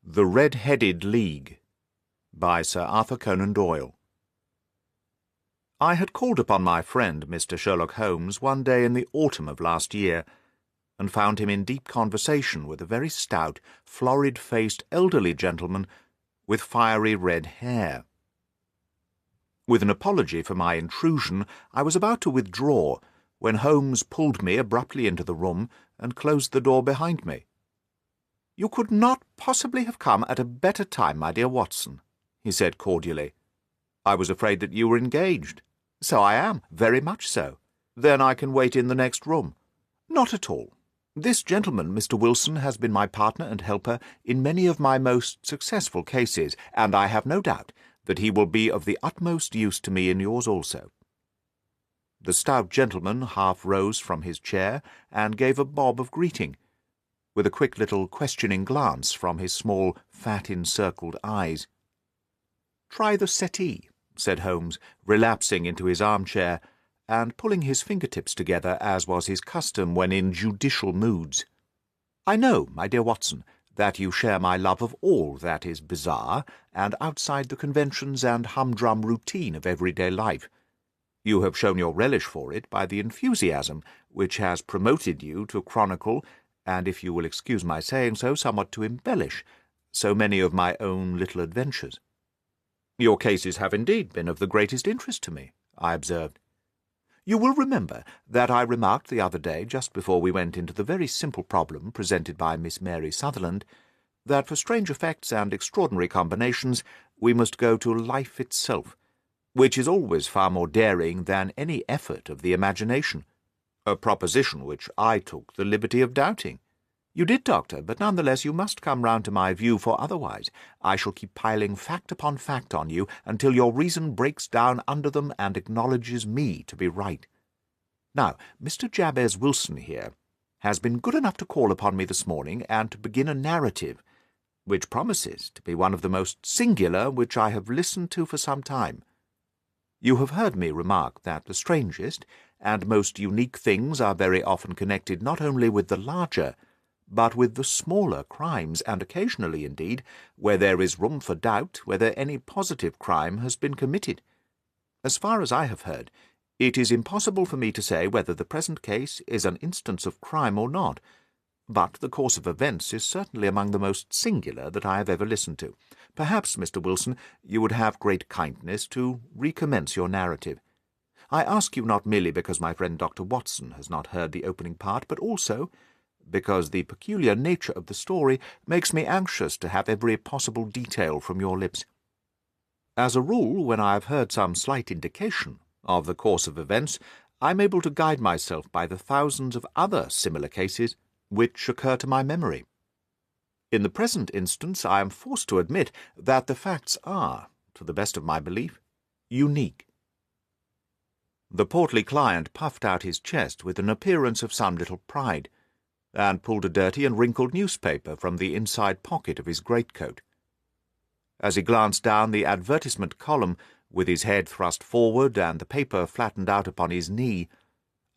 The Red-Headed League by Sir Arthur Conan Doyle. I had called upon my friend Mr. Sherlock Holmes one day in the autumn of last year, and found him in deep conversation with a very stout, florid-faced elderly gentleman with fiery red hair. With an apology for my intrusion, I was about to withdraw, when Holmes pulled me abruptly into the room and closed the door behind me. "You could not possibly have come at a better time, my dear Watson," he said cordially. "I was afraid that you were engaged." "So I am, very much so." "Then I can wait in the next room." "Not at all. This gentleman, Mr. Wilson, has been my partner and helper in many of my most successful cases, and I have no doubt that he will be of the utmost use to me in yours also." The stout gentleman half rose from his chair and gave a bob of greeting, with a quick little questioning glance from his small, fat-encircled eyes. "Try the settee," said Holmes, relapsing into his armchair, and pulling his fingertips together as was his custom when in judicial moods. "I know, my dear Watson, that you share my love of all that is bizarre and outside the conventions and humdrum routine of everyday life. You have shown your relish for it by the enthusiasm which has promoted you to chronicle, and, if you will excuse my saying so, somewhat to embellish, so many of my own little adventures." "Your cases have indeed been of the greatest interest to me," I observed. "You will remember that I remarked the other day, just before we went into the very simple problem presented by Miss Mary Sutherland, that for strange effects and extraordinary combinations we must go to life itself, which is always far more daring than any effort of the imagination. A proposition which I took the liberty of doubting. You did, Doctor, but nonetheless you must come round to my view, for otherwise I shall keep piling fact upon fact on you until your reason breaks down under them and acknowledges me to be right. Now, Mr. Jabez Wilson here has been good enough to call upon me this morning and to begin a narrative, which promises to be one of the most singular which I have listened to for some time. You have heard me remark that the strangest and most unique things are very often connected not only with the larger, but with the smaller crimes, and occasionally, indeed, where there is room for doubt whether any positive crime has been committed. As far as I have heard, it is impossible for me to say whether the present case is an instance of crime or not, but the course of events is certainly among the most singular that I have ever listened to. Perhaps, Mr. Wilson, you would have great kindness to recommence your narrative. I ask you not merely because my friend Dr. Watson has not heard the opening part, but also because the peculiar nature of the story makes me anxious to have every possible detail from your lips. As a rule, when I have heard some slight indication of the course of events, I am able to guide myself by the thousands of other similar cases which occur to my memory. In the present instance, I am forced to admit that the facts are, to the best of my belief, unique." The portly client puffed out his chest with an appearance of some little pride, and pulled a dirty and wrinkled newspaper from the inside pocket of his greatcoat. As he glanced down the advertisement column, with his head thrust forward and the paper flattened out upon his knee,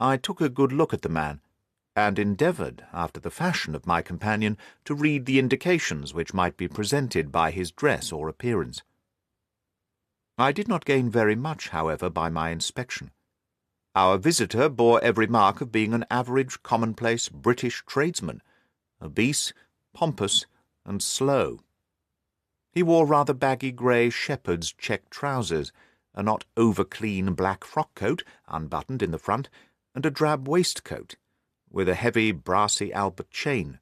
I took a good look at the man, and endeavoured, after the fashion of my companion, to read the indications which might be presented by his dress or appearance. I did not gain very much, however, by my inspection. Our visitor bore every mark of being an average, commonplace British tradesman, obese, pompous, and slow. He wore rather baggy grey shepherd's check trousers, a not over-clean black frock-coat, unbuttoned in the front, and a drab waistcoat, with a heavy brassy Albert chain,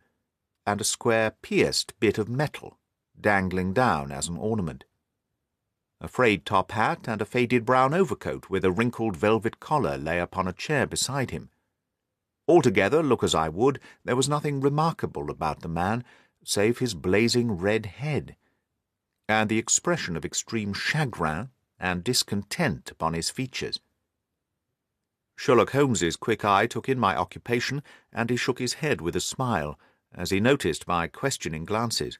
and a square pierced bit of metal dangling down as an ornament. A frayed top hat and a faded brown overcoat with a wrinkled velvet collar lay upon a chair beside him. Altogether, look as I would, there was nothing remarkable about the man, save his blazing red head, and the expression of extreme chagrin and discontent upon his features. Sherlock Holmes's quick eye took in my occupation, and he shook his head with a smile as he noticed my questioning glances.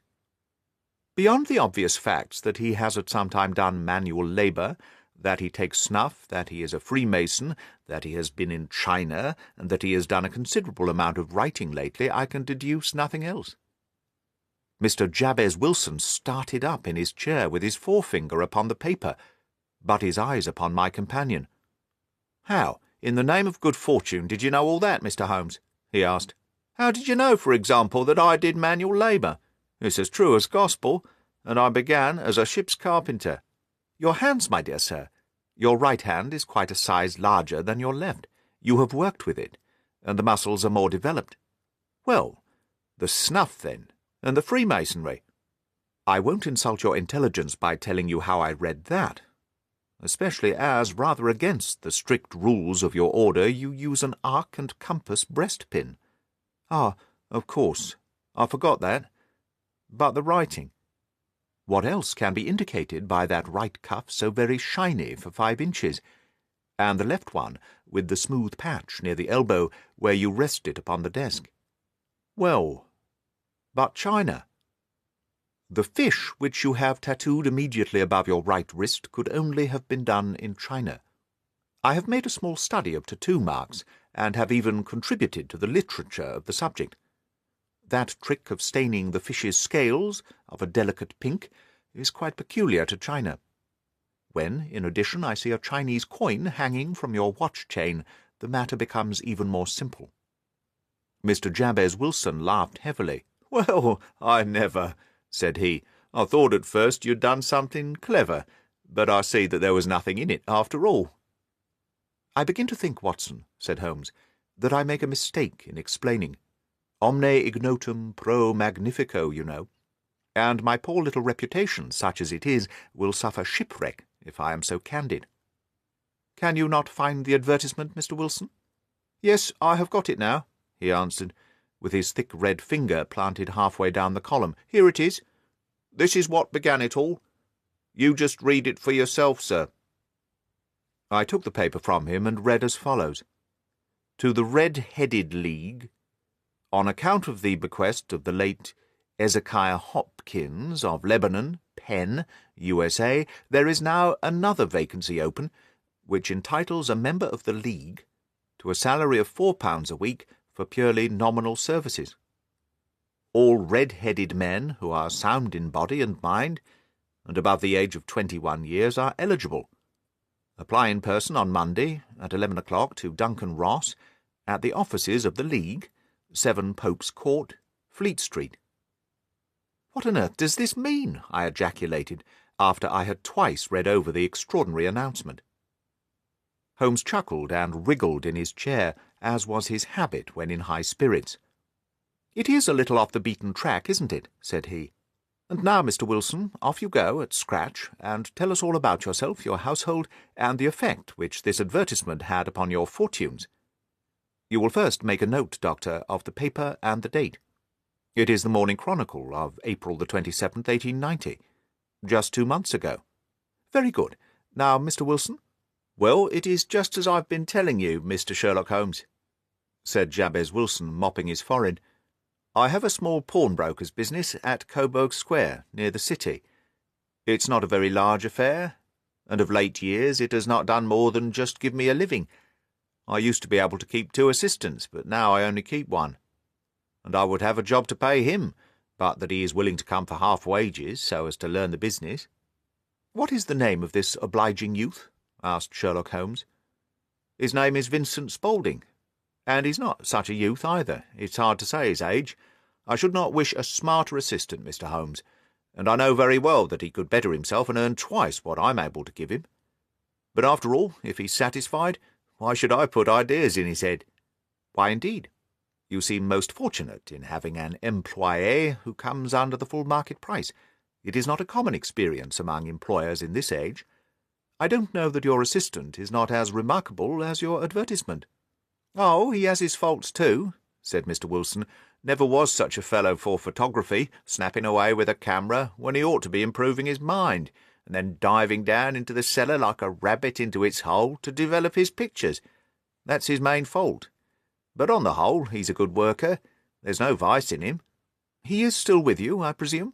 "Beyond the obvious facts that he has at some time done manual labour, that he takes snuff, that he is a Freemason, that he has been in China, and that he has done a considerable amount of writing lately, I can deduce nothing else." Mr. Jabez Wilson started up in his chair with his forefinger upon the paper, but his eyes upon my companion. "How, in the name of good fortune, did you know all that, Mr. Holmes?" he asked. "How did you know, for example, that I did manual labour? It's as true as gospel, and I began as a ship's carpenter." "Your hands, my dear sir. Your right hand is quite a size larger than your left. You have worked with it, and the muscles are more developed." "Well, the snuff, then, and the Freemasonry." "I won't insult your intelligence by telling you how I read that, especially as, rather against the strict rules of your order, you use an arc and compass breastpin." "Ah, of course. I forgot that. But the writing?" "What else can be indicated by that right cuff so very shiny for 5 inches, and the left one with the smooth patch near the elbow where you rest it upon the desk?" "Well, but China?" "The fish which you have tattooed immediately above your right wrist could only have been done in China. I have made a small study of tattoo marks, and have even contributed to the literature of the subject. That trick of staining the fish's scales of a delicate pink is quite peculiar to China. When, in addition, I see a Chinese coin hanging from your watch chain, the matter becomes even more simple." Mr. Jabez Wilson laughed heavily. "Well, I never," said he. "I thought at first you'd done something clever, but I see that there was nothing in it after all." "I begin to think, Watson," said Holmes, "that I make a mistake in explaining. Omne ignotum pro magnifico, you know, and my poor little reputation, such as it is, will suffer shipwreck if I am so candid." "Can you not find the advertisement, Mr. Wilson?" "Yes, I have got it now," he answered, with his thick red finger planted halfway down the column. "Here it is. This is what began it all. You just read it for yourself, sir." I took the paper from him and read as follows: "To the Red-Headed League, on account of the bequest of the late Ezekiah Hopkins of Lebanon, Penn, USA, there is now another vacancy open, which entitles a member of the League to a salary of £4 a week for purely nominal services. All red-headed men who are sound in body and mind, and above the age of 21 years, are eligible. Apply in person on Monday at 11 o'clock to Duncan Ross at the offices of the League, 7 Pope's Court, Fleet Street." "What on earth does this mean?" I ejaculated, after I had twice read over the extraordinary announcement. Holmes chuckled and wriggled in his chair, as was his habit when in high spirits. "It is a little off the beaten track, isn't it?" said he. "And now, Mr. Wilson, off you go at scratch, and tell us all about yourself, your household, and the effect which this advertisement had upon your fortunes. You will first make a note, Doctor, of the paper and the date. It is the Morning Chronicle of April the 27th, 1890, just 2 months ago. Very good. Now, Mr. Wilson?" "Well, it is just as I've been telling you, Mr. Sherlock Holmes," said Jabez Wilson, mopping his forehead. "I have a small pawnbroker's business at Coburg Square, near the city. It's not a very large affair, and of late years it has not done more than just give me a living. I used to be able to keep 2 assistants, but now I only keep 1. And I would have a job to pay him, but that he is willing to come for half wages, so as to learn the business." "What is the name of this obliging youth?" asked Sherlock Holmes. "His name is Vincent Spaulding, and he's not such a youth either. It's hard to say his age. I should not wish a smarter assistant, Mr. Holmes, and I know very well that he could better himself and earn twice what I'm able to give him. But after all, if he's satisfied, why should I put ideas in his head?" "Why, indeed? You seem most fortunate in having an employé who comes under the full market price. It is not a common experience among employers in this age. I don't know that your assistant is not as remarkable as your advertisement." "Oh, he has his faults too," said Mr. Wilson. "Never was such a fellow for photography, snapping away with a camera when he ought to be improving his mind, and then diving down into the cellar like a rabbit into its hole to develop his pictures. That's his main fault. But on the whole, he's a good worker. There's no vice in him." "He is still with you, I presume?"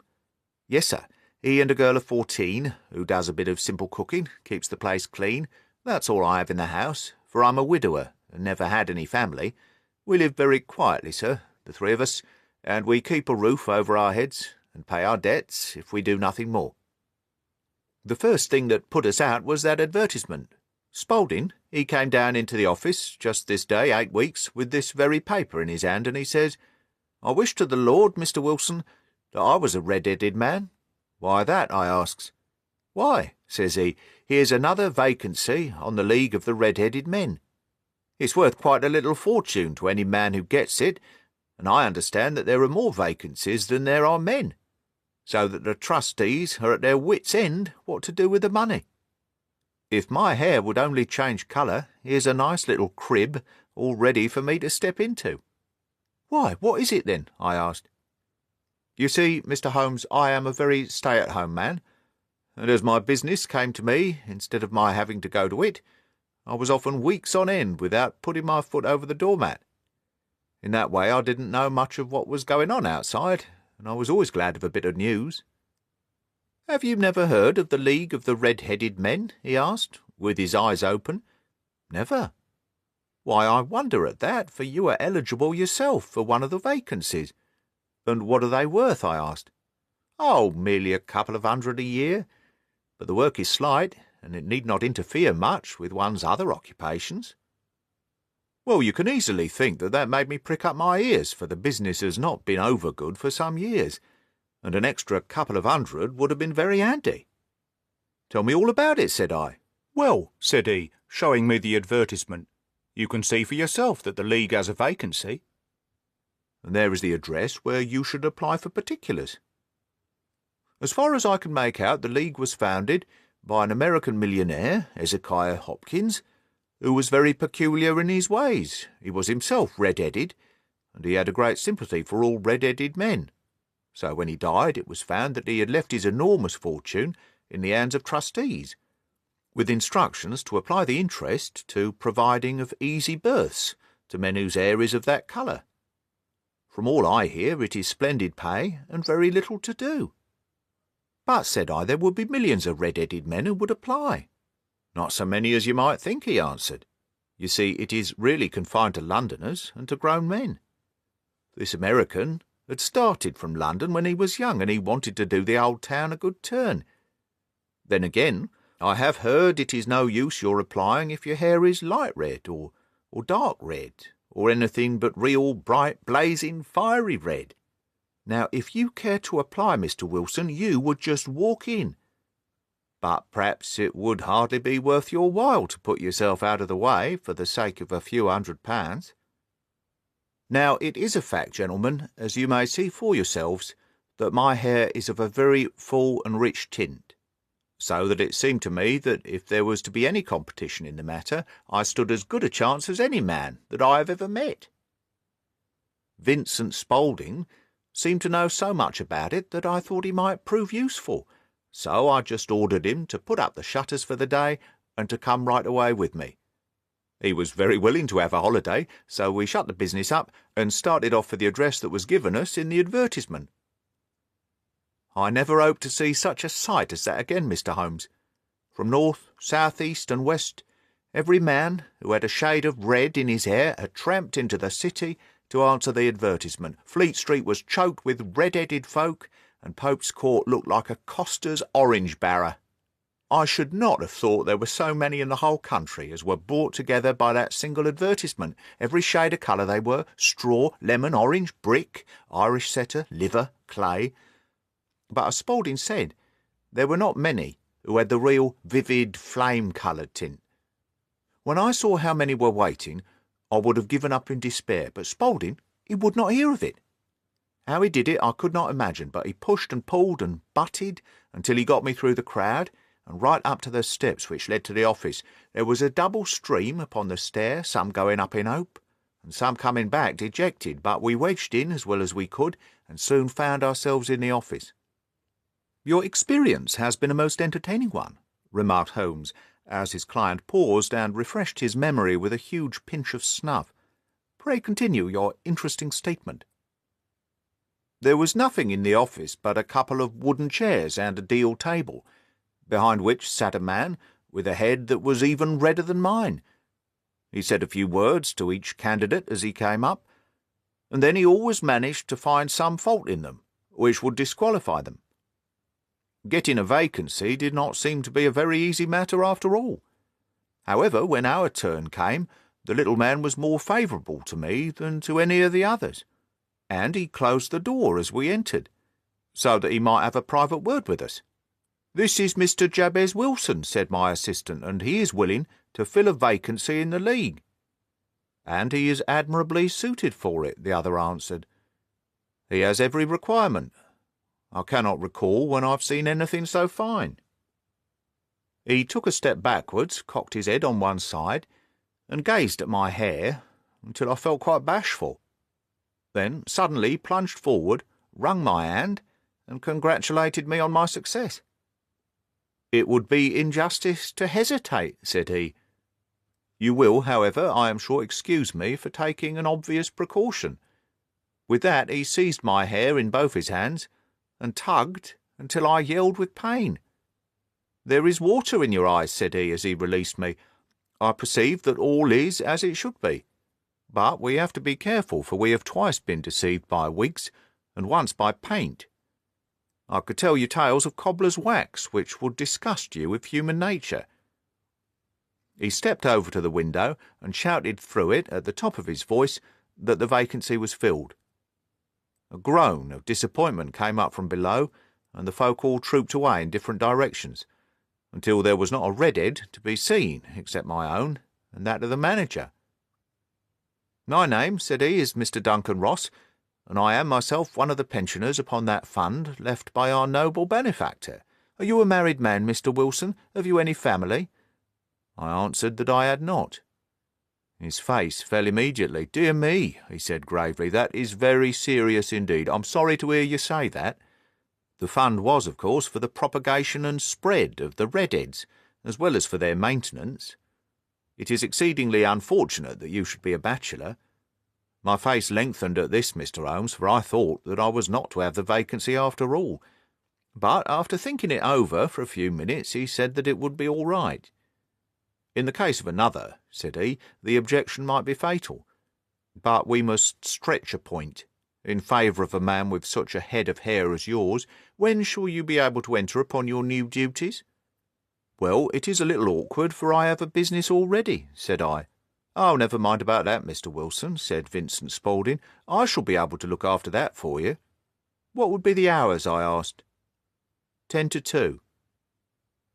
"Yes, sir. He and a girl of 14, who does a bit of simple cooking, keeps the place clean. That's all I have in the house, for I'm a widower and never had any family. We live very quietly, sir, the 3 of us, and we keep a roof over our heads, and pay our debts if we do nothing more. The first thing that put us out was that advertisement. Spaulding, he came down into the office just this day 8 weeks with this very paper in his hand, and he says, 'I wish to the Lord, Mr. Wilson, that I was a red-headed man.' 'Why that?' I asks. 'Why,' says he, 'here's another vacancy on the League of the Red-Headed Men. It's worth quite a little fortune to any man who gets it, and I understand that there are more vacancies than there are men, so that the trustees are at their wits' end what to do with the money. If my hair would only change colour, here's a nice little crib all ready for me to step into.' 'Why, what is it then?' I asked. 'You see, Mr. Holmes, I am a very stay-at-home man, and as my business came to me instead of my having to go to it, I was often weeks on end without putting my foot over the doormat. In that way I didn't know much of what was going on outside, and I was always glad of a bit of news.' 'Have you never heard of the League of the Red-Headed Men?' he asked, with his eyes open. 'Never.' 'Why, I wonder at that, for you are eligible yourself for one of the vacancies.' 'And what are they worth?' I asked. 'Oh, merely a couple of hundred a year. But the work is slight, and it need not interfere much with one's other occupations.' Well, you can easily think that made me prick up my ears, for the business has not been over good for some years, and an extra couple of hundred would have been very handy. 'Tell me all about it,' said I. 'Well,' said he, showing me the advertisement, 'you can see for yourself that the League has a vacancy. And there is the address where you should apply for particulars. As far as I can make out, the League was founded by an American millionaire, Hezekiah Hopkins, who was very peculiar in his ways. He was himself red-headed, and he had a great sympathy for all red-headed men. So when he died, it was found that he had left his enormous fortune in the hands of trustees, with instructions to apply the interest to providing of easy berths to men whose hair is of that colour. From all I hear, it is splendid pay and very little to do.' 'But,' said I, 'there would be millions of red-headed men who would apply.' 'Not so many as you might think,' he answered. 'You see, it is really confined to Londoners and to grown men. This American had started from London when he was young, and he wanted to do the old town a good turn. Then again, I have heard it is no use your applying if your hair is light red or dark red, or anything but real bright, blazing, fiery red. Now, if you care to apply, Mr. Wilson, you would just walk in. But perhaps it would hardly be worth your while to put yourself out of the way for the sake of a few £100. Now, it is a fact, gentlemen, as you may see for yourselves, that my hair is of a very full and rich tint, so that it seemed to me that if there was to be any competition in the matter, I stood as good a chance as any man that I have ever met. Vincent Spaulding seemed to know so much about it that I thought he might prove useful, so I just ordered him to put up the shutters for the day and to come right away with me. He was very willing to have a holiday, so we shut the business up and started off for the address that was given us in the advertisement. I never hope to see such a sight as that again, Mr. Holmes. From north, south, east, and west, every man who had a shade of red in his hair had tramped into the city to answer the advertisement. Fleet Street was choked with red-headed folk, and Pope's Court looked like a coster's orange barrow. I should not have thought there were so many in the whole country as were brought together by that single advertisement. Every shade of colour they were: straw, lemon, orange, brick, Irish setter, liver, clay. But as Spaulding said, there were not many who had the real vivid flame-coloured tint. When I saw how many were waiting, I would have given up in despair, but Spaulding, he would not hear of it. How he did it I could not imagine, but he pushed and pulled and butted until he got me through the crowd, and right up to the steps which led to the office. There was a double stream upon the stair, some going up in hope, and some coming back dejected, but we wedged in as well as we could, and soon found ourselves in the office. "Your experience has been a most entertaining one," remarked Holmes, as his client paused and refreshed his memory with a huge pinch of snuff. "Pray continue your interesting statement." "There was nothing in the office but a couple of wooden chairs and a deal table, behind which sat a man with a head that was even redder than mine. He said a few words to each candidate as he came up, and then he always managed to find some fault in them, which would disqualify them. Getting a vacancy did not seem to be a very easy matter after all. However, when our turn came, the little man was more favourable to me than to any of the others, and he closed the door as we entered, so that he might have a private word with us. "This is Mr. Jabez Wilson," said my assistant, "and he is willing to fill a vacancy in the League." "And he is admirably suited for it," the other answered. "He has every requirement. I cannot recall when I've seen anything so fine." He took a step backwards, cocked his head on one side, and gazed at my hair until I felt quite bashful. Then suddenly plunged forward, wrung my hand, and congratulated me on my success. "It would be injustice to hesitate," said he. "You will, however, I am sure, excuse me for taking an obvious precaution." With that he seized my hair in both his hands, and tugged until I yelled with pain. "There is water in your eyes," said he, as he released me. "I perceive that all is as it should be. But we have to be careful, for we have twice been deceived by wigs, and once by paint. I could tell you tales of cobbler's wax, which would disgust you with human nature." He stepped over to the window, and shouted through it, at the top of his voice, that the vacancy was filled. A groan of disappointment came up from below, and the folk all trooped away in different directions, until there was not a redhead to be seen except my own and that of the manager. "My name," said he, "is Mr. Duncan Ross, and I am myself one of the pensioners upon that fund left by our noble benefactor. Are you a married man, Mr. Wilson? Have you any family?" I answered that I had not. His face fell immediately. "Dear me," he said gravely, "that is very serious indeed. I'm sorry to hear you say that. The fund was, of course, for the propagation and spread of the redheads, as well as for their maintenance. It is exceedingly unfortunate that you should be a bachelor." My face lengthened at this, Mr. Holmes, for I thought that I was not to have the vacancy after all. But after thinking it over for a few minutes, he said that it would be all right. "In the case of another," said he, "the objection might be fatal. But we must stretch a point. In favour of a man with such a head of hair as yours, when shall you be able to enter upon your new duties?" "Well, it is a little awkward, for I have a business already," said I. "Oh, never mind about that, Mr. Wilson," said Vincent Spaulding. "I shall be able to look after that for you." "What would be the hours?" I asked. 10 to 2.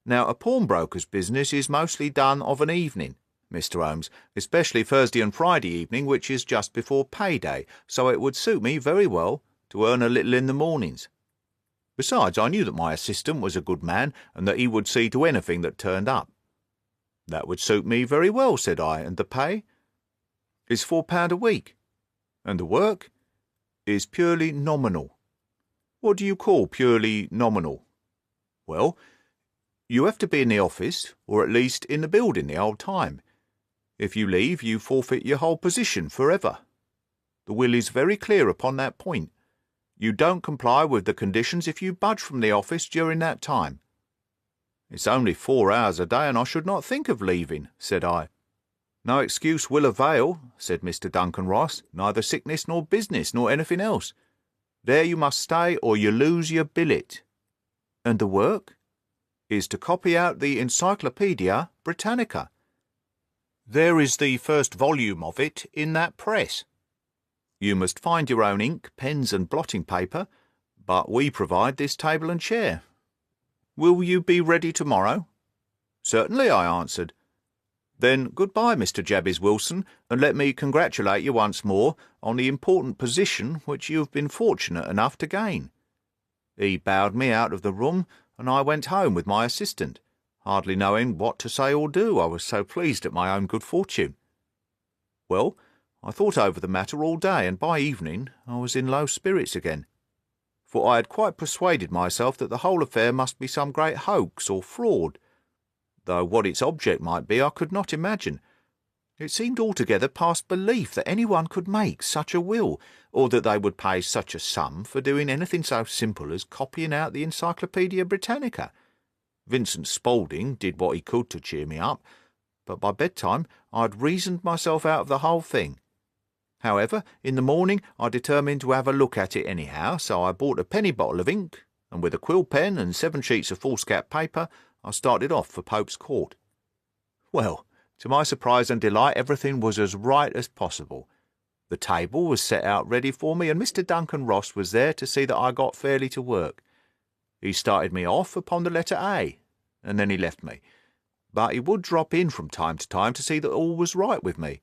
Now, a pawnbroker's business is mostly done of an evening, Mr. Holmes, especially Thursday and Friday evening, which is just before payday, so it would suit me very well to earn a little in the mornings. Besides, I knew that my assistant was a good man, and that he would see to anything that turned up. "That would suit me very well," said I. "And the pay?" "Is £4 a week." "And the work?" "Is purely nominal." "What do you call purely nominal?" "Well, you have to be in the office, or at least in the building the whole time. If you leave, you forfeit your whole position for ever. The will is very clear upon that point. You don't comply with the conditions if you budge from the office during that time." "It's only 4 hours a day, and I should not think of leaving," said I. "No excuse will avail," said Mr. Duncan Ross, "neither sickness nor business nor anything else. There you must stay, or you lose your billet." "And the work?" "Is to copy out the Encyclopaedia Britannica. There is the first volume of it in that press. You must find your own ink, pens, and blotting paper, but we provide this table and chair. Will you be ready tomorrow?" "Certainly," I answered. "Then good-bye, Mr. Jabez Wilson, and let me congratulate you once more on the important position which you have been fortunate enough to gain." He bowed me out of the room, and I went home with my assistant, hardly knowing what to say or do, I was so pleased at my own good fortune. Well, I thought over the matter all day, and by evening I was in low spirits again, for I had quite persuaded myself that the whole affair must be some great hoax or fraud, though what its object might be I could not imagine. It seemed altogether past belief that anyone could make such a will, or that they would pay such a sum for doing anything so simple as copying out the Encyclopaedia Britannica. Vincent Spaulding did what he could to cheer me up, but by bedtime I had reasoned myself out of the whole thing. However, in the morning I determined to have a look at it anyhow, so I bought a penny bottle of ink, and with a quill pen and 7 sheets of foolscap paper, I started off for Pope's Court. Well, to my surprise and delight, everything was as right as possible. The table was set out ready for me, and Mr. Duncan Ross was there to see that I got fairly to work. He started me off upon the letter A, and then he left me. But he would drop in from time to time to see that all was right with me.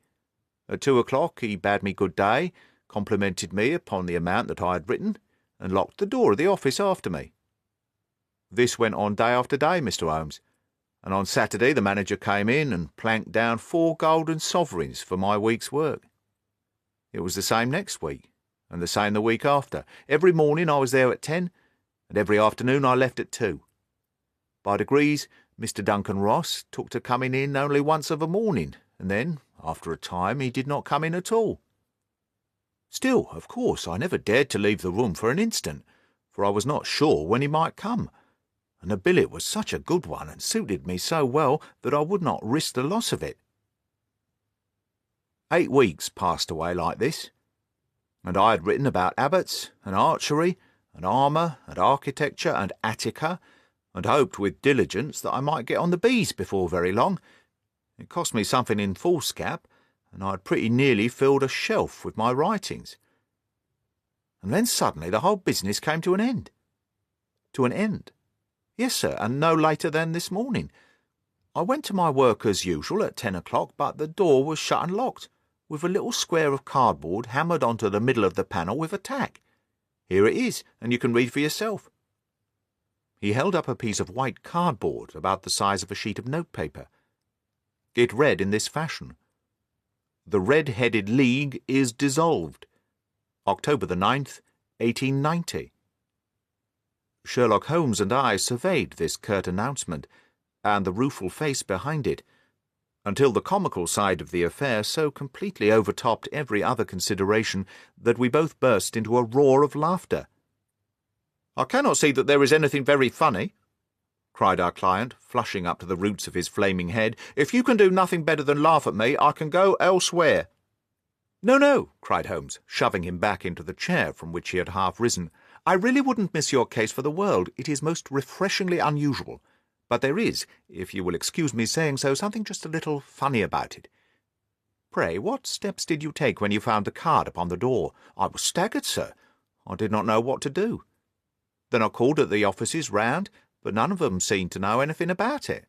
At 2 o'clock he bade me good day, complimented me upon the amount that I had written, and locked the door of the office after me. This went on day after day, Mr. Holmes, and on Saturday the manager came in and planked down 4 golden sovereigns for my week's work. It was the same next week, and the same the week after. Every morning I was there at 10, and every afternoon I left at 2. By degrees, Mr. Duncan Ross took to coming in only once of a morning, and then, after a time, he did not come in at all. Still, of course, I never dared to leave the room for an instant, for I was not sure when he might come, and the billet was such a good one and suited me so well that I would not risk the loss of it. 8 weeks passed away like this, and I had written about abbots and archery and armour and architecture and Attica, and hoped with diligence that I might get on the bees before very long. It cost me something in foolscap, and I had pretty nearly filled a shelf with my writings. And then suddenly the whole business came to an end. To an end? Yes, sir, and no later than this morning. I went to my work as usual at 10 o'clock, but the door was shut and locked, with a little square of cardboard hammered onto the middle of the panel with a tack. Here it is, and you can read for yourself. He held up a piece of white cardboard about the size of a sheet of notepaper. It read in this fashion: "The Red-Headed League is dissolved. October the 9th, 1890. Sherlock Holmes and I surveyed this curt announcement, and the rueful face behind it, until the comical side of the affair so completely overtopped every other consideration that we both burst into a roar of laughter. "I cannot see that there is anything very funny," cried our client, flushing up to the roots of his flaming head. "If you can do nothing better than laugh at me, I can go elsewhere." "No, no," cried Holmes, shoving him back into the chair from which he had half risen. "I really wouldn't miss your case for the world. It is most refreshingly unusual. But there is, if you will excuse me saying so, something just a little funny about it. Pray, what steps did you take when you found the card upon the door?" "I was staggered, sir. I did not know what to do. Then I called at the offices round, but none of them seemed to know anything about it.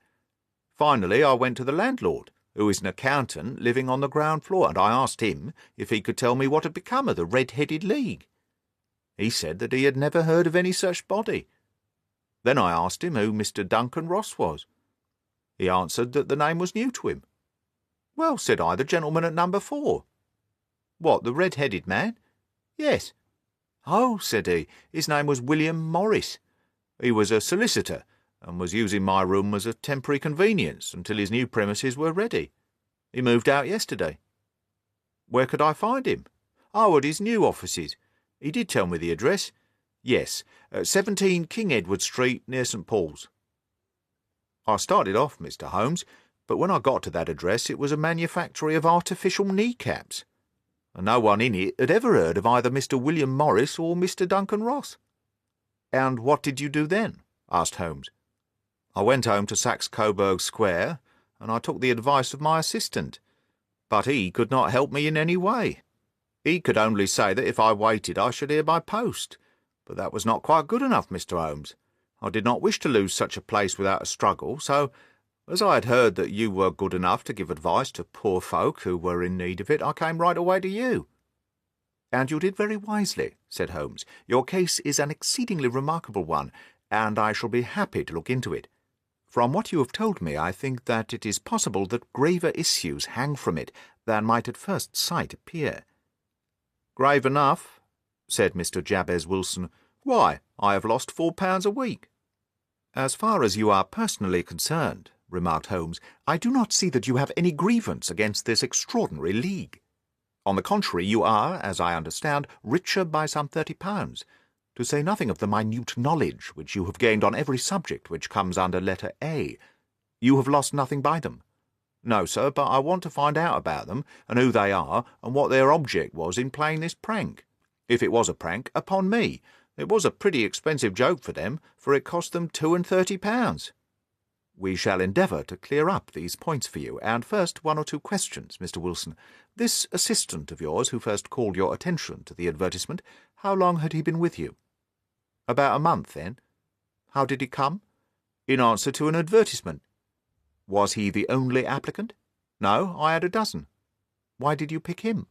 Finally, I went to the landlord, who is an accountant living on the ground floor, and I asked him if he could tell me what had become of the Red-Headed League. He said that he had never heard of any such body. Then I asked him who Mr. Duncan Ross was. He answered that the name was new to him. "Well," said I, "the gentleman at number 4. "What, the red-headed man?" "Yes." "Oh," said he, "his name was William Morris. He was a solicitor, and was using my room as a temporary convenience until his new premises were ready. He moved out yesterday." "Where could I find him?" "Oh, at his new offices. He did tell me the address. Yes, 17 King Edward Street, near St. Paul's." I started off, Mr. Holmes, but when I got to that address it was a manufactory of artificial kneecaps, and no one in it had ever heard of either Mr. William Morris or Mr. Duncan Ross. "And what did you do then?" asked Holmes. "I went home to Saxe-Coburg Square, and I took the advice of my assistant, but he could not help me in any way. He could only say that if I waited I should hear by post, but that was not quite good enough, Mr. Holmes. I did not wish to lose such a place without a struggle, so, as I had heard that you were good enough to give advice to poor folk who were in need of it, I came right away to you." "And you did very wisely," said Holmes. "Your case is an exceedingly remarkable one, and I shall be happy to look into it. From what you have told me, I think that it is possible that graver issues hang from it than might at first sight appear." "Grave enough," said Mr. Jabez Wilson. "Why, I have lost £4 a week." "As far as you are personally concerned," remarked Holmes, "I do not see that you have any grievance against this extraordinary league. On the contrary, you are, as I understand, richer by some £30, to say nothing of the minute knowledge which you have gained on every subject which comes under letter A. You have lost nothing by them." No, sir, but I want to find out about them, and who they are, and what their object was in playing this prank. If it was a prank, upon me. It was a pretty expensive joke for them, for it cost them £32. We shall endeavour to clear up these points for you, and first 1 or 2 questions, Mr. Wilson. This assistant of yours who first called your attention to the advertisement, how long had he been with you? About a month, then. How did he come? In answer to an advertisement. Was he the only applicant? No, I had a dozen. Why did you pick him?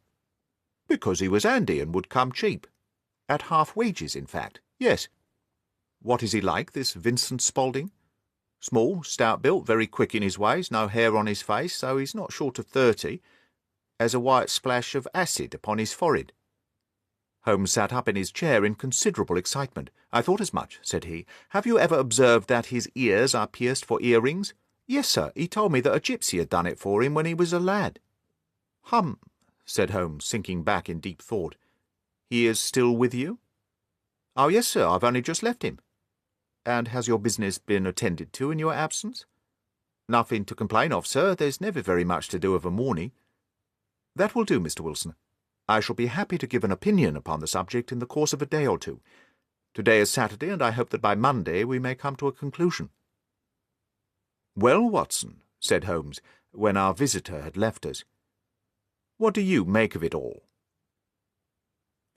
Because he was handy and would come cheap. At half wages, in fact. Yes. What is he like, this Vincent Spaulding? Small, stout-built, very quick in his ways, no hair on his face, so he's not short of 30. Has a white splash of acid upon his forehead. Holmes sat up in his chair in considerable excitement. I thought as much, said he. Have you ever observed that his ears are pierced for earrings? Yes, sir. He told me that a gipsy had done it for him when he was a lad. Hum, said Holmes, sinking back in deep thought. He is still with you? Oh, yes, sir. I've only just left him. And has your business been attended to in your absence? Nothing to complain of, sir. There's never very much to do of a morning. That will do, Mr. Wilson. I shall be happy to give an opinion upon the subject in the course of a day or two. Today is Saturday, and I hope that by Monday we may come to a conclusion. Well, Watson, said Holmes, when our visitor had left us, what do you make of it all?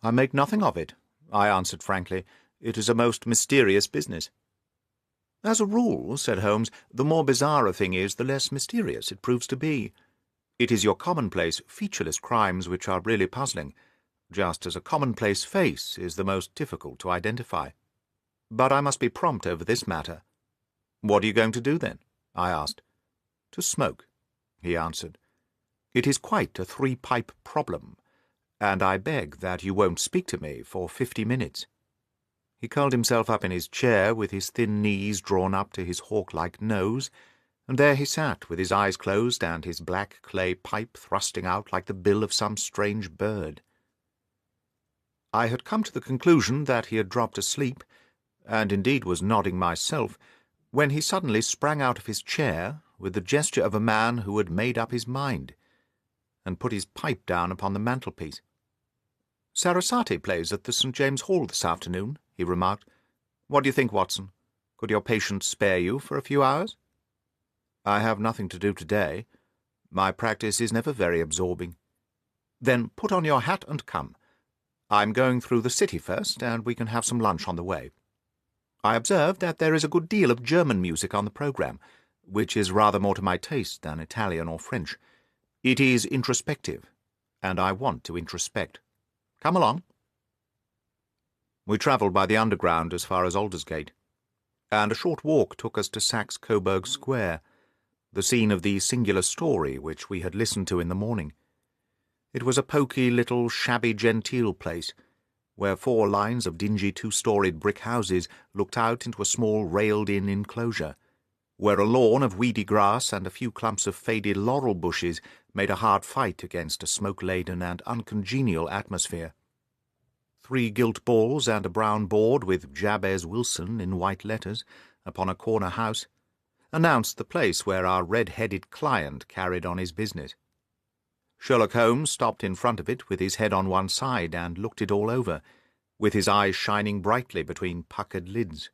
I make nothing of it, I answered frankly. It is a most mysterious business. As a rule, said Holmes, the more bizarre a thing is, the less mysterious it proves to be. It is your commonplace, featureless crimes which are really puzzling, just as a commonplace face is the most difficult to identify. But I must be prompt over this matter. What are you going to do, then? I asked. To smoke, he answered. It is quite a 3-pipe problem, and I beg that you won't speak to me for 50 minutes. He curled himself up in his chair, with his thin knees drawn up to his hawk-like nose, and there he sat, with his eyes closed and his black clay pipe thrusting out like the bill of some strange bird. I had come to the conclusion that he had dropped asleep, and indeed was nodding myself, when he suddenly sprang out of his chair, with the gesture of a man who had made up his mind, and put his pipe down upon the mantelpiece. Sarasate plays at the St. James Hall this afternoon, he remarked. What do you think, Watson? Could your patient spare you for a few hours? I have nothing to do today. My practice is never very absorbing. Then put on your hat and come. I'm going through the city first, and we can have some lunch on the way. I observe that there is a good deal of German music on the programme, which is rather more to my taste than Italian or French. It is introspective, and I want to introspect. Come along. We travelled by the Underground as far as Aldersgate, and a short walk took us to Saxe-Coburg Square, the scene of the singular story which we had listened to in the morning. It was a poky little shabby-genteel place, where 4 lines of dingy 2-storied brick houses looked out into a small railed-in enclosure, where a lawn of weedy grass and a few clumps of faded laurel bushes made a hard fight against a smoke-laden and uncongenial atmosphere. 3 gilt balls and a brown board with Jabez Wilson in white letters upon a corner house announced the place where our red-headed client carried on his business. Sherlock Holmes stopped in front of it with his head on one side and looked it all over, with his eyes shining brightly between puckered lids.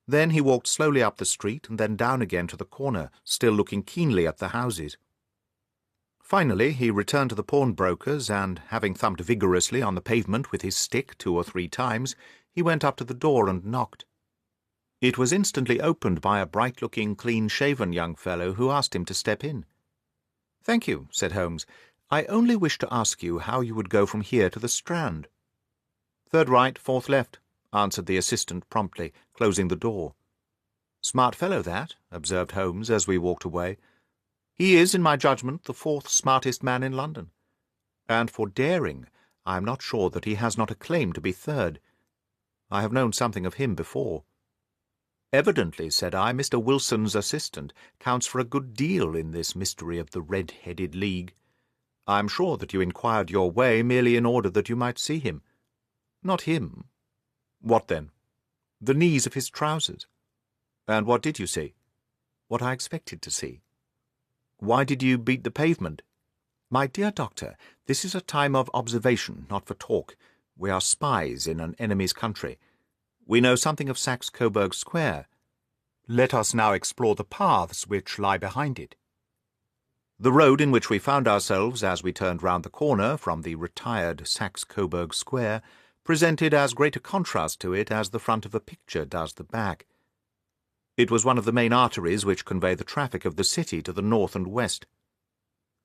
Then he walked slowly up the street and then down again to the corner, still looking keenly at the houses. Finally he returned to the pawnbroker's, and, having thumped vigorously on the pavement with his stick 2 or 3 times, he went up to the door and knocked. It was instantly opened by a bright-looking, clean-shaven young fellow who asked him to step in. "Thank you," said Holmes. "I only wish to ask you how you would go from here to the Strand." "Third right, 4th left," answered the assistant promptly, closing the door. "Smart fellow that," observed Holmes as we walked away. "He is, in my judgment, the 4th smartest man in London. And for daring, I am not sure that he has not a claim to be 3rd. I have known something of him before." "Evidently," said I, "Mr. Wilson's assistant counts for a good deal in this mystery of the Red-Headed League. I am sure that you inquired your way merely in order that you might see him." "Not him." "What then?" "The knees of his trousers." "And what did you see?" "What I expected to see." Why did you beat the pavement? My dear doctor, this is a time of observation, not for talk. We are spies in an enemy's country. We know something of Saxe-Coburg Square. Let us now explore the paths which lie behind it. The road in which we found ourselves as we turned round the corner from the retired Saxe-Coburg Square presented as great a contrast to it as the front of a picture does the back. It was one of the main arteries which convey the traffic of the city to the north and west.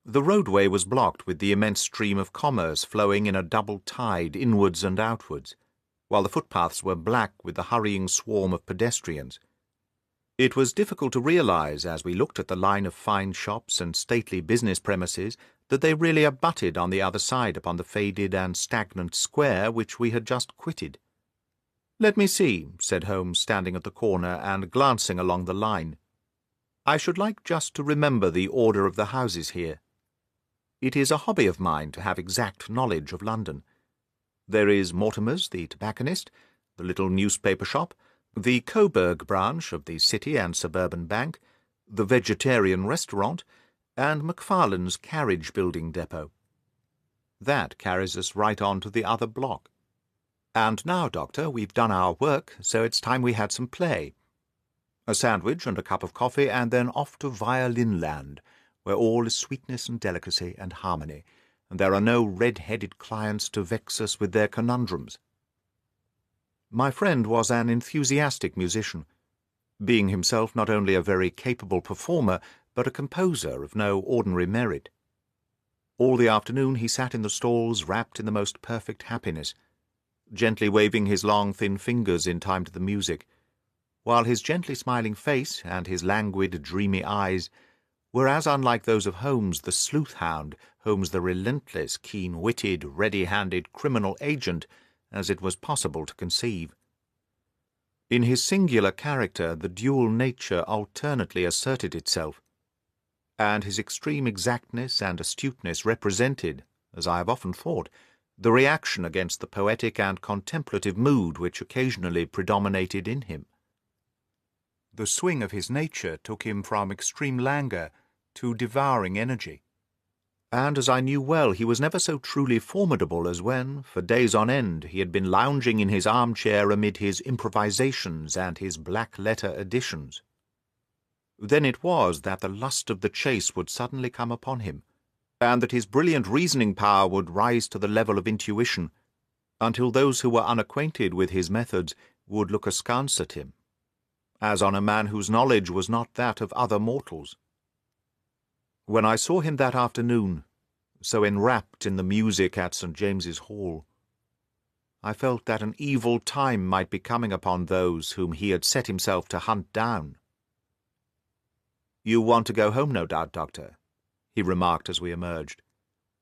The roadway was blocked with the immense stream of commerce flowing in a double tide inwards and outwards, while the footpaths were black with the hurrying swarm of pedestrians. It was difficult to realize, as we looked at the line of fine shops and stately business premises, that they really abutted on the other side upon the faded and stagnant square which we had just quitted. "Let me see," said Holmes, standing at the corner and glancing along the line. "I should like just to remember the order of the houses here. It is a hobby of mine to have exact knowledge of London. There is Mortimer's, the tobacconist, the little newspaper shop, the Coburg branch of the City and Suburban Bank, the Vegetarian Restaurant, and Macfarlane's carriage-building depot. That carries us right on to the other block. And now, Doctor, we've done our work, so it's time we had some play. A sandwich and a cup of coffee, and then off to Violin-land, where all is sweetness and delicacy and harmony, and there are no red-headed clients to vex us with their conundrums." My friend was an enthusiastic musician, being himself not only a very capable performer, but a composer of no ordinary merit. All the afternoon he sat in the stalls wrapped in the most perfect happiness, gently waving his long thin fingers in time to the music, while his gently smiling face and his languid, dreamy eyes were as unlike those of Holmes the sleuth-hound, Holmes the relentless, keen-witted, ready-handed criminal agent, as it was possible to conceive. In his singular character the dual nature alternately asserted itself, and his extreme exactness and astuteness represented, as I have often thought, the reaction against the poetic and contemplative mood which occasionally predominated in him. The swing of his nature took him from extreme languor to devouring energy, and, as I knew well, he was never so truly formidable as when, for days on end, he had been lounging in his armchair amid his improvisations and his black-letter editions. Then it was that the lust of the chase would suddenly come upon him, and that his brilliant reasoning power would rise to the level of intuition, until those who were unacquainted with his methods would look askance at him, as on a man whose knowledge was not that of other mortals. When I saw him that afternoon, so enwrapped in the music at St. James's Hall, I felt that an evil time might be coming upon those whom he had set himself to hunt down. "You want to go home, no doubt, Doctor," he remarked as we emerged.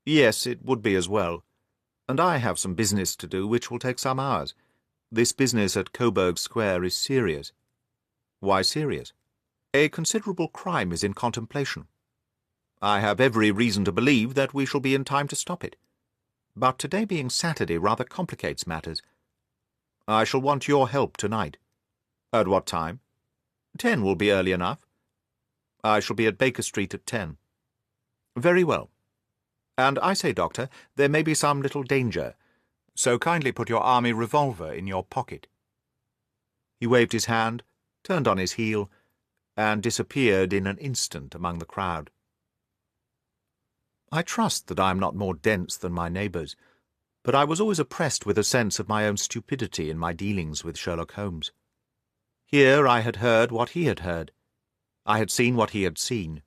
"Yes, it would be as well. And I have some business to do which will take some hours. This business at Coburg Square is serious." "Why serious?" "A considerable crime is in contemplation. I have every reason to believe that we shall be in time to stop it. But today being Saturday rather complicates matters. I shall want your help tonight." "At what time?" 10 will be early enough." "I shall be at Baker Street at 10. "Very well. And I say, Doctor, there may be some little danger, so kindly put your army revolver in your pocket." He waved his hand, turned on his heel, and disappeared in an instant among the crowd. I trust that I am not more dense than my neighbours, but I was always oppressed with a sense of my own stupidity in my dealings with Sherlock Holmes. Here I had heard what he had heard. I had seen what he had seen,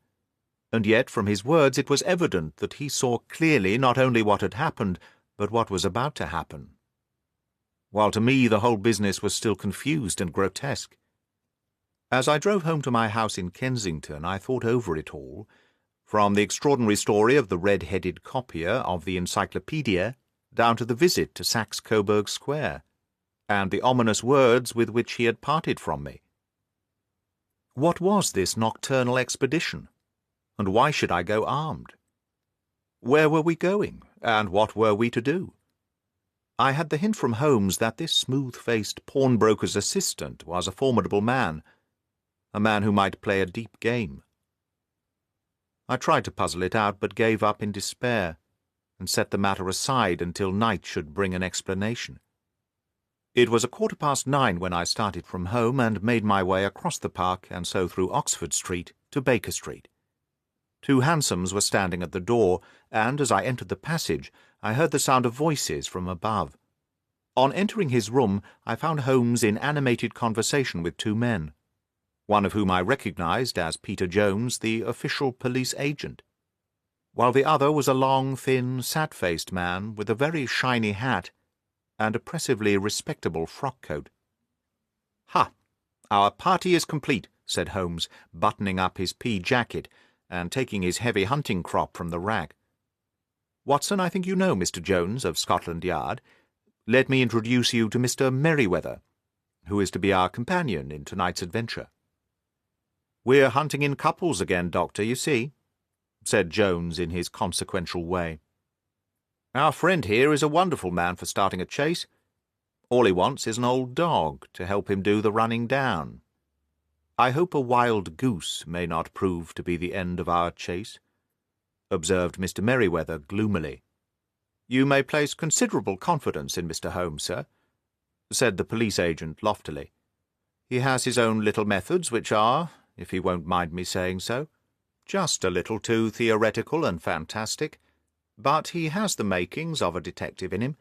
and yet from his words it was evident that he saw clearly not only what had happened, but what was about to happen, while to me the whole business was still confused and grotesque. As I drove home to my house in Kensington, I thought over it all, from the extraordinary story of the red-headed copier of the Encyclopaedia down to the visit to Saxe-Coburg Square, and the ominous words with which he had parted from me. What was this nocturnal expedition, and why should I go armed? Where were we going, and what were we to do? I had the hint from Holmes that this smooth-faced pawnbroker's assistant was a formidable man, a man who might play a deep game. I tried to puzzle it out, but gave up in despair, and set the matter aside until night should bring an explanation. It was 9:15 when I started from home and made my way across the park and so through Oxford Street to Baker Street. 2 hansoms were standing at the door, and as I entered the passage, I heard the sound of voices from above. On entering his room, I found Holmes in animated conversation with 2 men, one of whom I recognized as Peter Jones, the official police agent, while the other was a long, thin, sad-faced man with a very shiny hat and oppressively respectable frock-coat. "Ha! Our party is complete," said Holmes, buttoning up his pea jacket and taking his heavy hunting crop from the rack. "Watson, I think you know Mr. Jones of Scotland Yard. Let me introduce you to Mr. Merryweather, who is to be our companion in tonight's adventure." "We're hunting in couples again, Doctor, you see," said Jones in his consequential way. "Our friend here is a wonderful man for starting a chase. All he wants is an old dog to help him do the running down. I hope a wild goose may not prove to be the end of our chase," observed Mr. Merryweather gloomily. "You may place considerable confidence in Mr. Holmes, sir," said the police agent loftily. "He has his own little methods, which are, if he won't mind me saying so, just a little too theoretical and fantastic, but he has the makings of a detective in him.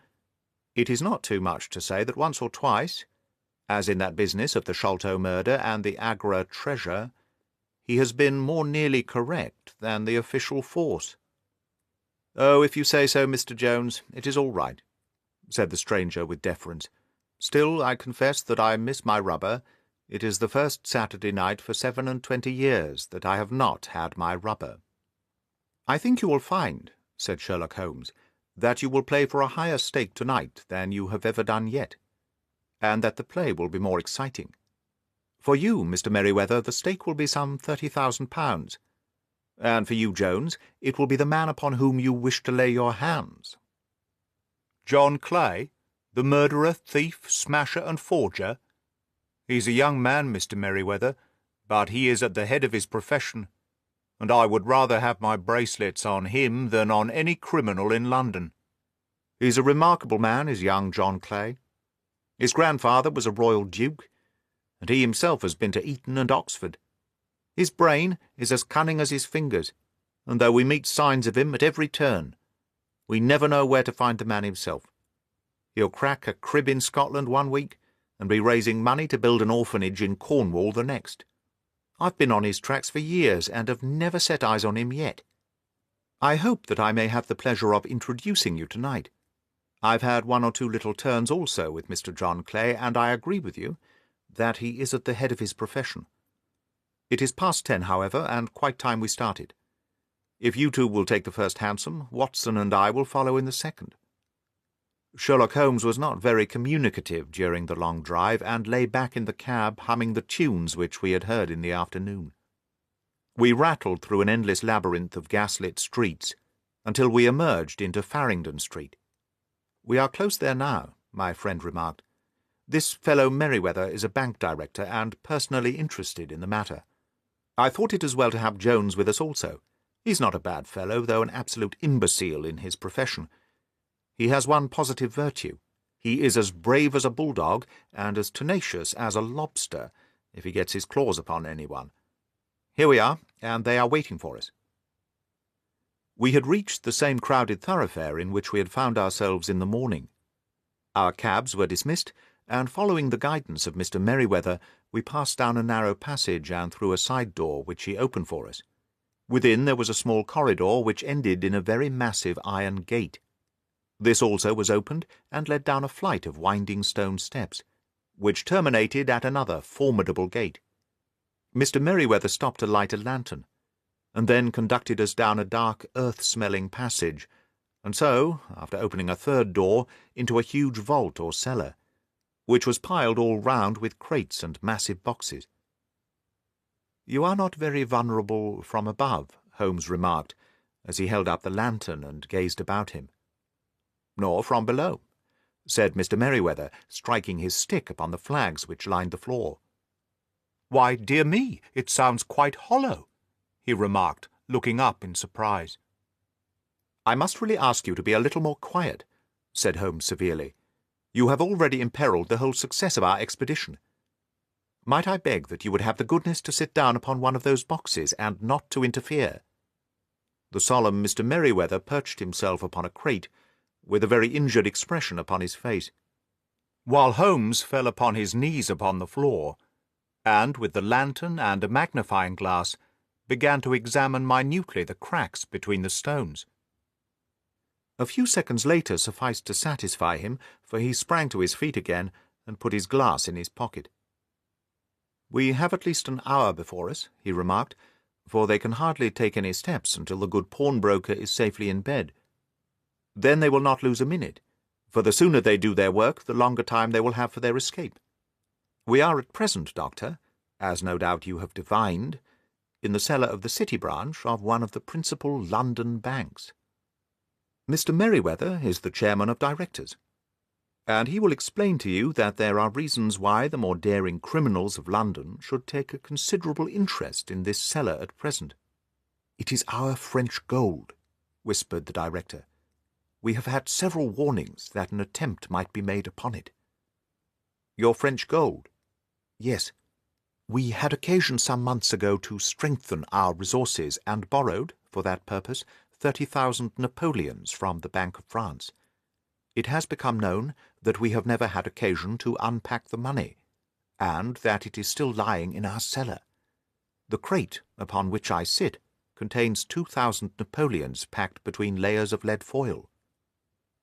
It is not too much to say that once or twice, as in that business of the Sholto murder and the Agra treasure, he has been more nearly correct than the official force." "Oh, if you say so, Mr. Jones, it is all right," said the stranger with deference. "Still, I confess that I miss my rubber. It is the first Saturday night for 27 years that I have not had my rubber." "I think you will find," said Sherlock Holmes, "that you will play for a higher stake tonight than you have ever done yet, and that the play will be more exciting. For you, Mr. Merryweather, the stake will be some £30,000, and for you, Jones, it will be the man upon whom you wish to lay your hands." "John Clay, the murderer, thief, smasher, and forger? He's a young man, Mr. Merryweather, but he is at the head of his profession, and I would rather have my bracelets on him than on any criminal in London. He's a remarkable man, is young John Clay. His grandfather was a royal duke, and he himself has been to Eton and Oxford. His brain is as cunning as his fingers, and though we meet signs of him at every turn, we never know where to find the man himself. He'll crack a crib in Scotland one week, and be raising money to build an orphanage in Cornwall the next. I've been on his tracks for years, and have never set eyes on him yet. I hope that I may have the pleasure of introducing you tonight. I've had 1 or 2 little turns also with Mr. John Clay, and I agree with you that he is at the head of his profession. It is past 10, however, and quite time we started. If you 2 will take the first hansom, Watson and I will follow in the second." Sherlock Holmes was not very communicative during the long drive, and lay back in the cab humming the tunes which we had heard in the afternoon. We rattled through an endless labyrinth of gaslit streets until we emerged into Farringdon Street. "We are close there now," my friend remarked. "This fellow Merryweather is a bank director, and personally interested in the matter. I thought it as well to have Jones with us also. He's not a bad fellow, though an absolute imbecile in his profession. He has one positive virtue. He is as brave as a bulldog, and as tenacious as a lobster, if he gets his claws upon anyone. Here we are, and they are waiting for us." We had reached the same crowded thoroughfare in which we had found ourselves in the morning. Our cabs were dismissed, and following the guidance of Mr. Merryweather, we passed down a narrow passage and through a side door which he opened for us. Within there was a small corridor which ended in a very massive iron gate. This also was opened, and led down a flight of winding stone steps, which terminated at another formidable gate. Mr. Merryweather stopped to light a lantern, and then conducted us down a dark, earth-smelling passage, and so, after opening a third door, into a huge vault or cellar, which was piled all round with crates and massive boxes. "You are not very vulnerable from above," Holmes remarked, as he held up the lantern and gazed about him. "Nor from below," said Mr. Merryweather, striking his stick upon the flags which lined the floor. "Why, dear me, it sounds quite hollow," he remarked, looking up in surprise. "I must really ask you to be a little more quiet," said Holmes severely. "You have already imperilled the whole success of our expedition. Might I beg that you would have the goodness to sit down upon one of those boxes, and not to interfere?" The solemn Mr. Merryweather perched himself upon a crate, with a very injured expression upon his face, while Holmes fell upon his knees upon the floor, and, with the lantern and a magnifying glass, began to examine minutely the cracks between the stones. A few seconds later sufficed to satisfy him, for he sprang to his feet again and put his glass in his pocket. "We have at least an hour before us," he remarked, "for they can hardly take any steps until the good pawnbroker is safely in bed. Then they will not lose a minute, for the sooner they do their work, the longer time they will have for their escape. We are at present, Doctor, as no doubt you have divined, in the cellar of the City branch of one of the principal London banks. Mr. Merryweather is the chairman of directors, and he will explain to you that there are reasons why the more daring criminals of London should take a considerable interest in this cellar at present." "It is our French gold," whispered the director. "We have had several warnings that an attempt might be made upon it." "Your French gold?" "Yes. We had occasion some months ago to strengthen our resources, and borrowed, for that purpose, 30,000 Napoleons from the Bank of France. It has become known that we have never had occasion to unpack the money, and that it is still lying in our cellar. The crate upon which I sit contains 2,000 Napoleons packed between layers of lead foil.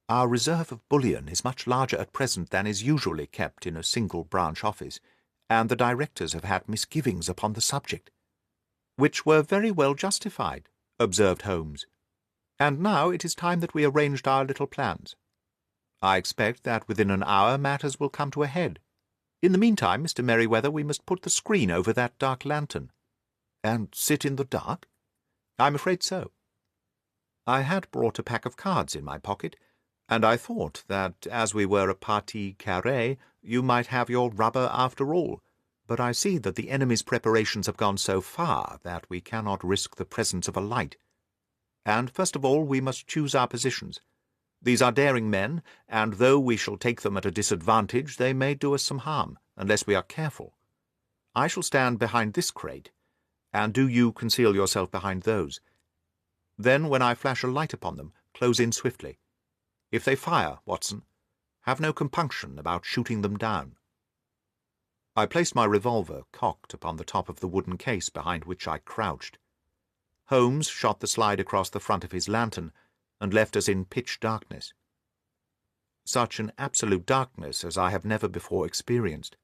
Our reserve of bullion is much larger at present than is usually kept in a single branch office, and the directors have had misgivings upon the subject." "Which were very well justified," observed Holmes. "And now it is time that we arranged our little plans. I expect that within an hour matters will come to a head. In the meantime, Mr. Merryweather, we must put the screen over that dark lantern." "And sit in the dark?" "I'm afraid so. I had brought a pack of cards in my pocket, and I thought that, as we were a partie carrée, you might have your rubber after all. But I see that the enemy's preparations have gone so far that we cannot risk the presence of a light. And first of all we must choose our positions. These are daring men, and though we shall take them at a disadvantage, they may do us some harm, unless we are careful. I shall stand behind this crate, and do you conceal yourself behind those. Then, when I flash a light upon them, close in swiftly. If they fire, Watson, have no compunction about shooting them down." I placed my revolver cocked upon the top of the wooden case behind which I crouched. Holmes shot the slide across the front of his lantern, and left us in pitch darkness. Such an absolute darkness as I have never before experienced.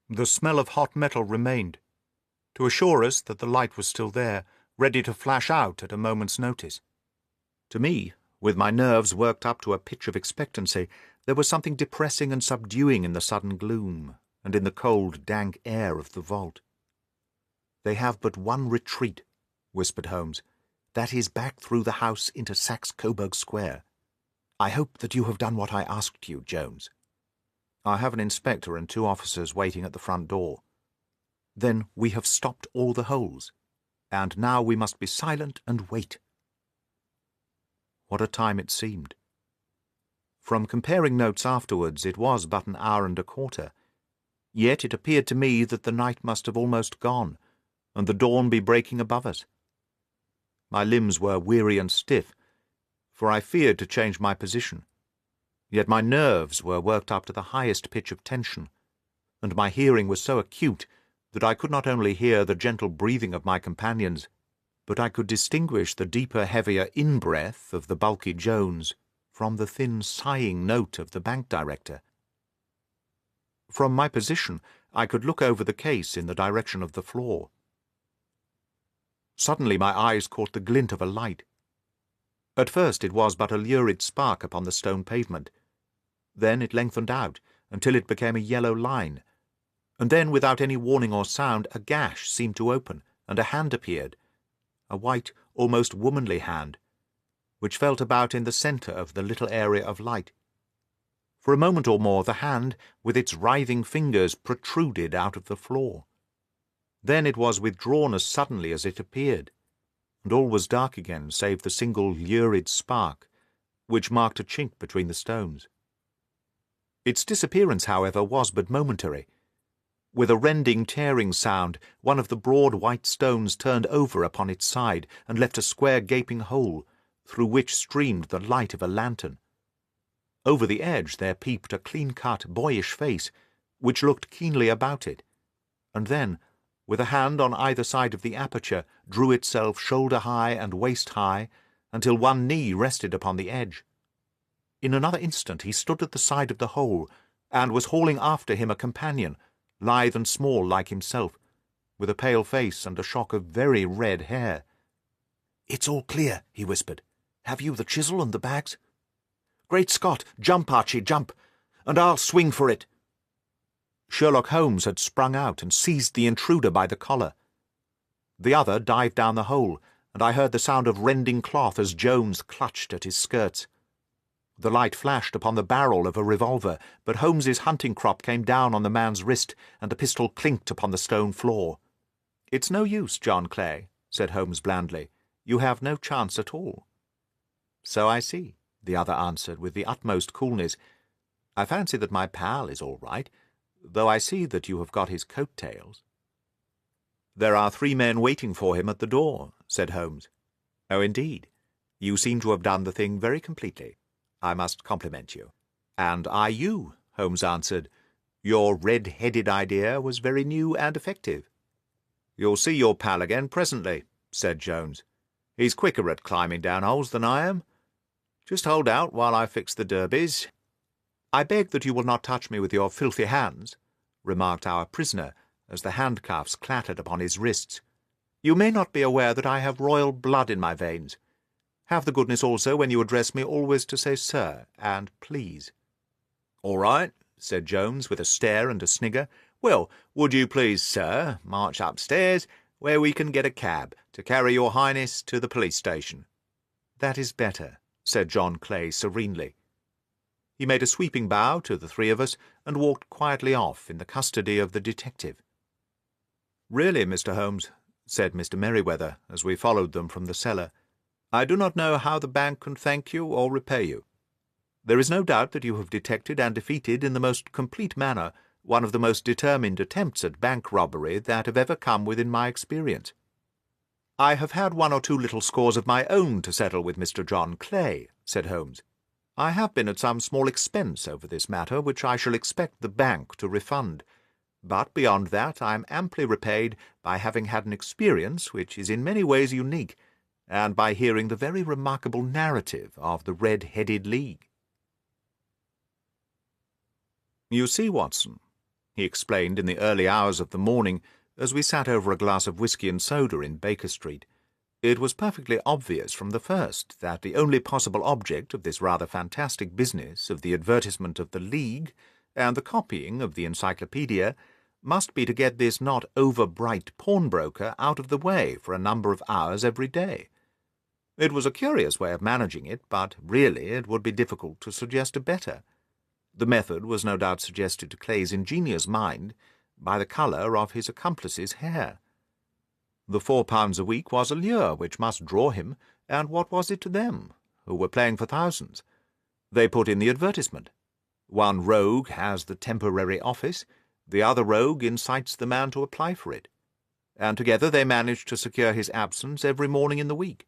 The smell of hot metal remained, to assure us that the light was still there, ready to flash out at a moment's notice. To me, with my nerves worked up to a pitch of expectancy, there was something depressing and subduing in the sudden gloom, and in the cold, dank air of the vault. "They have but one retreat," whispered Holmes. "That is back through the house into Saxe-Coburg Square. I hope that you have done what I asked you, Jones." "I have an inspector and 2 officers waiting at the front door." "Then we have stopped all the holes, and now we must be silent and wait." What a time it seemed! From comparing notes afterwards, it was but an hour and a quarter. Yet it appeared to me that the night must have almost gone, and the dawn be breaking above us. My limbs were weary and stiff, for I feared to change my position. Yet my nerves were worked up to the highest pitch of tension, and my hearing was so acute that I could not only hear the gentle breathing of my companions, but I could distinguish the deeper, heavier in-breath of the bulky Jones from the thin, sighing note of the bank director. From my position I could look over the case in the direction of the floor. Suddenly my eyes caught the glint of a light. At first it was but a lurid spark upon the stone pavement. Then it lengthened out until it became a yellow line, and then, without any warning or sound, a gash seemed to open, and a hand appeared, a white, almost womanly hand, which felt about in the centre of the little area of light. For a moment or more the hand, with its writhing fingers, protruded out of the floor. Then it was withdrawn as suddenly as it appeared, and all was dark again save the single lurid spark, which marked a chink between the stones. Its disappearance, however, was but momentary. With a rending, tearing sound, one of the broad white stones turned over upon its side and left a square gaping hole, through which streamed the light of a lantern. Over the edge there peeped a clean-cut, boyish face, which looked keenly about it, and then, with a hand on either side of the aperture, drew itself shoulder-high and waist-high, until one knee rested upon the edge. In another instant he stood at the side of the hole, and was hauling after him a companion, lithe and small like himself, with a pale face and a shock of very red hair. "It's all clear," he whispered. "Have you the chisel and the bags?" "Great Scott! Jump, Archie, jump, and I'll swing for it." Sherlock Holmes had sprung out and seized the intruder by the collar. The other dived down the hole, and I heard the sound of rending cloth as Jones clutched at his skirts. The light flashed upon the barrel of a revolver, but Holmes's hunting crop came down on the man's wrist, and the pistol clinked upon the stone floor. "It's no use, John Clay," said Holmes blandly. "You have no chance at all." "So I see," the other answered with the utmost coolness. "I fancy that my pal is all right, though I see that you have got his coat-tails." "There are 3 men waiting for him at the door," said Holmes. "Oh, indeed. You seem to have done the thing very completely. I must compliment you." "And I you," Holmes answered. "Your red-headed idea was very new and effective." "You'll see your pal again presently," said Jones. "He's quicker at climbing down holes than I am. Just hold out while I fix the derbies." "I beg that you will not touch me with your filthy hands," remarked our prisoner, as the handcuffs clattered upon his wrists. "You may not be aware that I have royal blood in my veins. Have the goodness also, when you address me, always to say sir and please." "All right," said Jones, with a stare and a snigger. "Well, would you please, sir, march upstairs, where we can get a cab to carry your highness to the police station?" "That is better," said John Clay serenely. He made a sweeping bow to the 3 of us, and walked quietly off in the custody of the detective. "Really, Mr. Holmes," said Mr. Merryweather, as we followed them from the cellar, "I do not know how the bank can thank you or repay you. There is no doubt that you have detected and defeated in the most complete manner one of the most determined attempts at bank robbery that have ever come within my experience. I have had 1 or 2 little scores of my own to settle with Mr. John Clay," said Holmes. "I have been at some small expense over this matter, which I shall expect the bank to refund. But beyond that I am amply repaid by having had an experience which is in many ways unique, and by hearing the very remarkable narrative of the Red-Headed League." "You see, Watson," he explained in the early hours of the morning, as we sat over a glass of whisky and soda in Baker Street, "it was perfectly obvious from the first that the only possible object of this rather fantastic business of the advertisement of the League and the copying of the encyclopedia must be to get this not over-bright pawnbroker out of the way for a number of hours every day. It was a curious way of managing it, but really it would be difficult to suggest a better. The method was no doubt suggested to Clay's ingenious mind by the colour of his accomplice's hair. The £4 a week was a lure which must draw him, and what was it to them, who were playing for thousands? They put in the advertisement. One rogue has the temporary office, the other rogue incites the man to apply for it, and together they managed to secure his absence every morning in the week.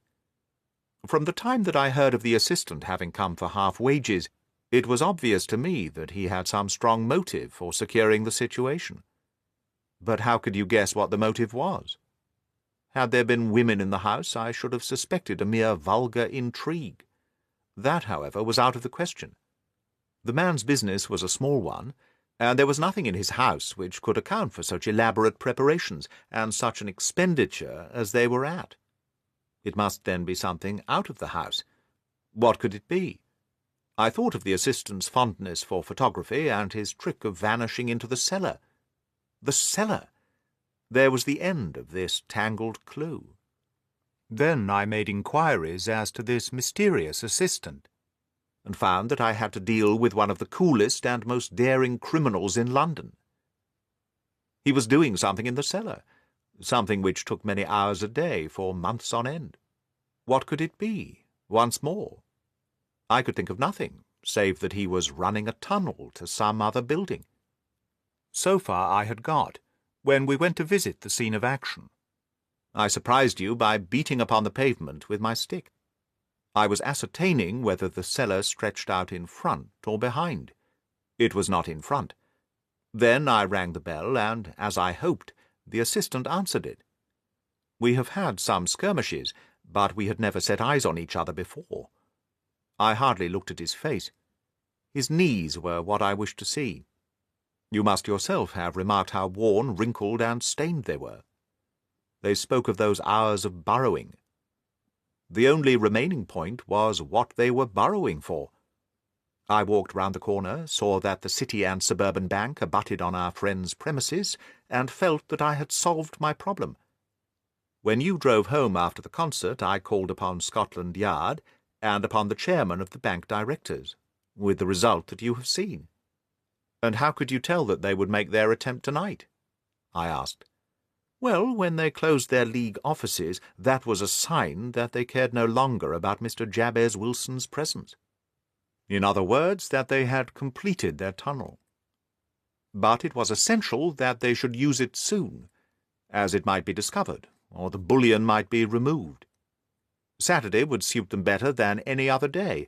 From the time that I heard of the assistant having come for half wages, it was obvious to me that he had some strong motive for securing the situation. But how could you guess what the motive was? Had there been women in the house, I should have suspected a mere vulgar intrigue. That, however, was out of the question. The man's business was a small one, and there was nothing in his house which could account for such elaborate preparations and such an expenditure as they were at. It must then be something out of the house. What could it be? I thought of the assistant's fondness for photography and his trick of vanishing into the cellar. The cellar! There was the end of this tangled clue. Then I made inquiries as to this mysterious assistant, and found that I had to deal with one of the coolest and most daring criminals in London. He was doing something in the cellar, something which took many hours a day for months on end. What could it be, once more? I could think of nothing, save that he was running a tunnel to some other building. So far I had got, when we went to visit the scene of action. I surprised you by beating upon the pavement with my stick. I was ascertaining whether the cellar stretched out in front or behind. It was not in front. Then I rang the bell, and, as I hoped, the assistant answered it. We have had some skirmishes, but we had never set eyes on each other before. I hardly looked at his face. His knees were what I wished to see. You must yourself have remarked how worn, wrinkled, and stained they were. They spoke of those hours of burrowing. The only remaining point was what they were burrowing for. I walked round the corner, saw that the City and Suburban Bank abutted on our friend's premises, and felt that I had solved my problem. When you drove home after the concert, I called upon Scotland Yard and upon the chairman of the bank directors, with the result that you have seen. And how could you tell that they would make their attempt tonight? I asked. Well, when they closed their League offices, that was a sign that they cared no longer about Mr. Jabez Wilson's presence. In other words, that they had completed their tunnel. But it was essential that they should use it soon, as it might be discovered, or the bullion might be removed. Saturday would suit them better than any other day,